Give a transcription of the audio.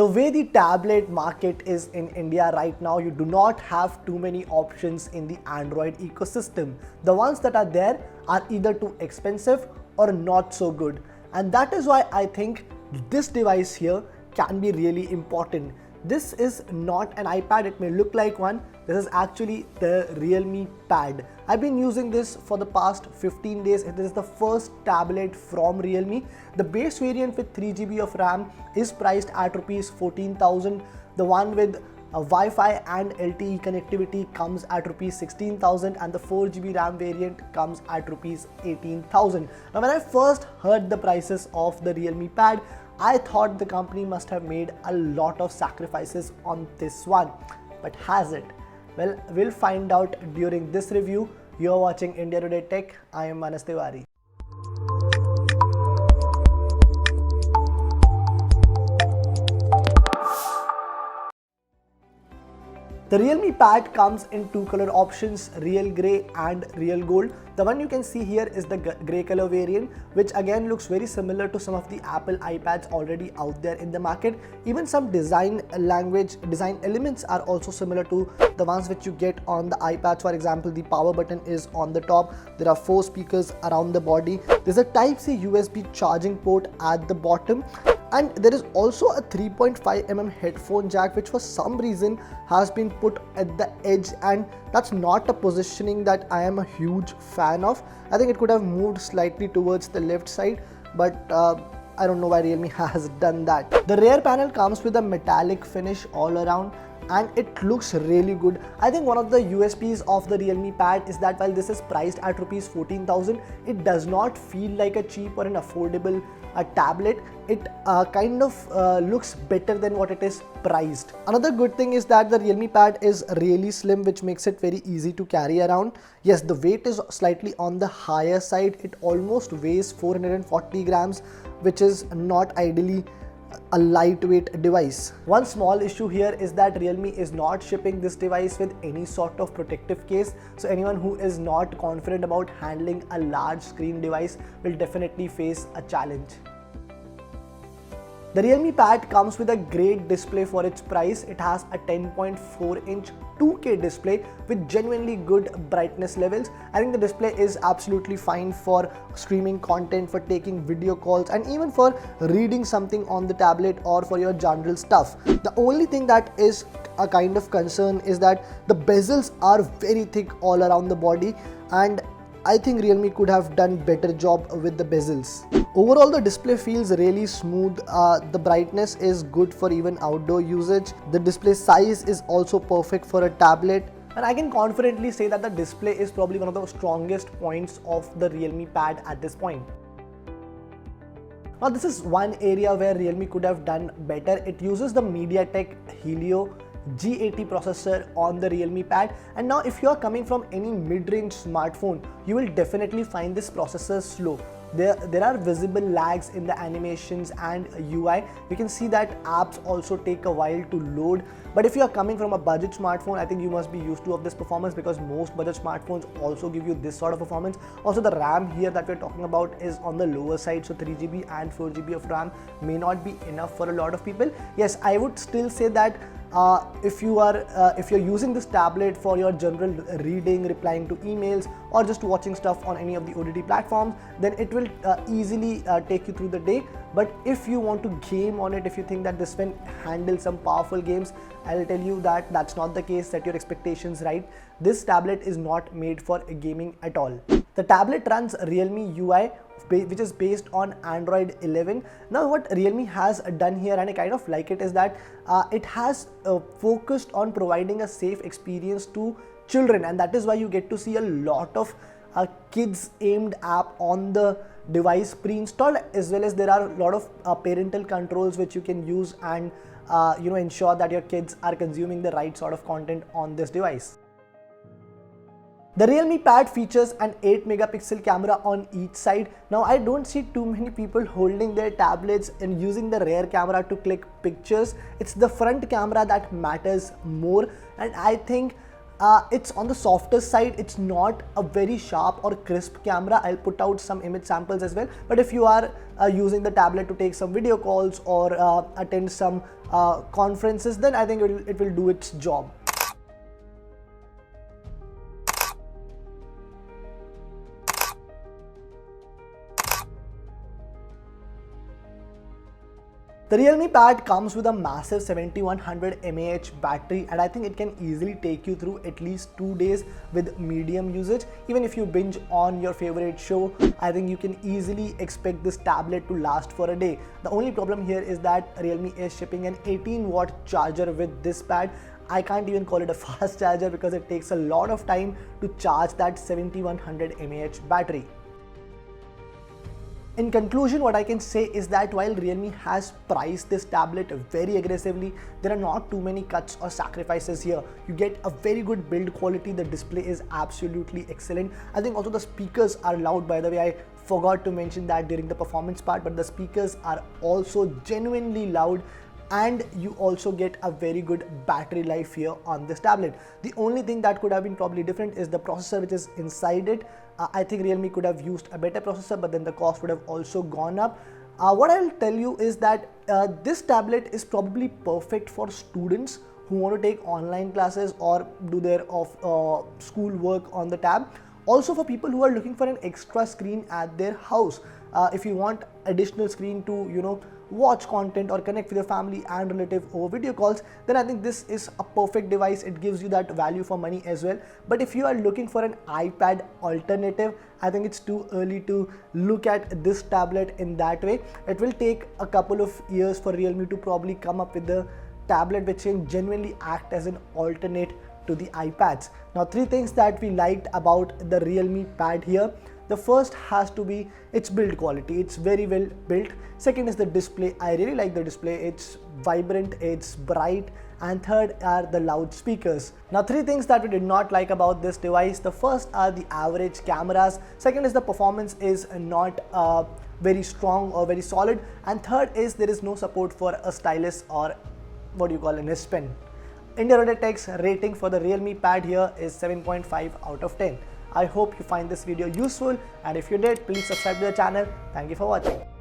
The way the tablet market is in India right now, you do not have too many options in the Android ecosystem. The ones that are there are either too expensive or not so good. And that is why I think this device here can be really important. This is not an iPad, it may look like one. This is actually the Realme Pad. I've been using this for the past 15 days. It is the first tablet from Realme. The base variant with 3GB of RAM is priced at Rs 14,000. The one with Wi-Fi and LTE connectivity comes at Rs 16,000 and the 4GB RAM variant comes at Rs 18,000. Now when I first heard the prices of the Realme Pad, I thought the company must have made a lot of sacrifices on this one. But has it? Well, we'll find out during this review. You're watching India Today Tech. I am Manas Tiwari. The Realme Pad comes in two color options, Real Grey and Real Gold. The one you can see here is the grey color variant, which again looks very similar to some of the Apple iPads already out there in the market. Even some design elements are also similar to the ones which you get on the iPads. For example, the power button is on the top. There are 4 speakers around the body. There's a Type-C USB charging port at the bottom. And there is also a 3.5mm headphone jack, which for some reason has been put at the edge, and that's not a positioning that I am a huge fan of. I think it could have moved slightly towards the left side, but I don't know why Realme has done that. The rear panel comes with a metallic finish all around, and it looks really good. I think one of the USPs of the Realme Pad is that while this is priced at Rs 14,000, it does not feel like a cheap or an affordable tablet. It kind of looks better than what it is priced. Another good thing is that the Realme Pad is really slim, which makes it very easy to carry around. Yes, the weight is slightly on the higher side. It almost weighs 440 grams, which is not ideally a lightweight device. One small issue here is that Realme is not shipping this device with any sort of protective case, so anyone who is not confident about handling a large screen device will definitely face a challenge. The Realme Pad comes with a great display for its price. It has a 10.4-inch 2K display with genuinely good brightness levels. I think the display is absolutely fine for streaming content, for taking video calls, and even for reading something on the tablet or for your general stuff. The only thing that is a kind of concern is that the bezels are very thick all around the body, and I think Realme could have done better job with the bezels. Overall, the display feels really smooth. The brightness is good for even outdoor usage. The display size is also perfect for a tablet. And I can confidently say that the display is probably one of the strongest points of the Realme Pad at this point. Now, this is one area where Realme could have done better. It uses the MediaTek Helio G80 processor on the Realme Pad, and now if you are coming from any mid-range smartphone, you will definitely find this processor slow. There are visible lags in the animations and UI. You can see that apps also take a while to load. But if you are coming from a budget smartphone, I think you must be used to of this performance, because most budget smartphones also give you this sort of performance. Also, the RAM here that we're talking about is on the lower side, so 3GB and 4GB of RAM may not be enough for a lot of people. Yes, I would still say that if you're using this tablet for your general reading, replying to emails, or just watching stuff on any of the OTT platforms, then it will easily take you through the day. But if you want to game on it, if you think that this can handle some powerful games, I'll tell you that that's not the case. Set your expectations right. This tablet is not made for gaming at all. The tablet runs Realme UI, which is based on Android 11. Now, what Realme has done here, and I kind of like it, is that it has focused on providing a safe experience to children, and that is why you get to see a lot of kids aimed app on the device pre-installed, as well as there are a lot of parental controls which you can use and ensure that your kids are consuming the right sort of content on this device. The Realme Pad features an 8-megapixel camera on each side. Now, I don't see too many people holding their tablets and using the rear camera to click pictures. It's the front camera that matters more, and I think it's on the softer side. It's not a very sharp or crisp camera. I'll put out some image samples as well. But if you are using the tablet to take some video calls or attend some conferences, then I think it will do its job. The Realme Pad comes with a massive 7100 mAh battery, and I think it can easily take you through at least 2 days with medium usage. Even if you binge on your favorite show, I think you can easily expect this tablet to last for a day. The only problem here is that Realme is shipping an 18-watt charger with this pad. I can't even call it a fast charger because it takes a lot of time to charge that 7100 mAh battery. In conclusion, what I can say is that while Realme has priced this tablet very aggressively, there are not too many cuts or sacrifices here. You get a very good build quality. The display is absolutely excellent. I think also the speakers are loud. By the way, I forgot to mention that during the performance part, but the speakers are also genuinely loud. And you also get a very good battery life here on this tablet. The only thing that could have been probably different is the processor which is inside it. I think Realme could have used a better processor, but then the cost would have also gone up. What I'll tell you is that this tablet is probably perfect for students who want to take online classes or do their school work on the tab. Also for people who are looking for an extra screen at their house. If you want additional screen to, watch content or connect with your family and relative over video calls, then I think this is a perfect device. It gives you that value for money as well. But if you are looking for an iPad alternative, I think it's too early to look at this tablet in that way. It will take a couple of years for Realme to probably come up with the tablet which can genuinely act as an alternate to the iPads. Now, 3 things that we liked about the Realme Pad here. The first has to be its build quality. It's very well built. Second is the display. I really like the display. It's vibrant, it's bright. And third are the loudspeakers. Now, 3 things that we did not like about this device. The first are the average cameras. Second is the performance is not very strong or very solid. And third is there is no support for a stylus or an S Pen. India Today Tech's rating for the Realme Pad here is 7.5 out of 10. I hope you find this video useful, and if you did, please subscribe to the channel. Thank you for watching.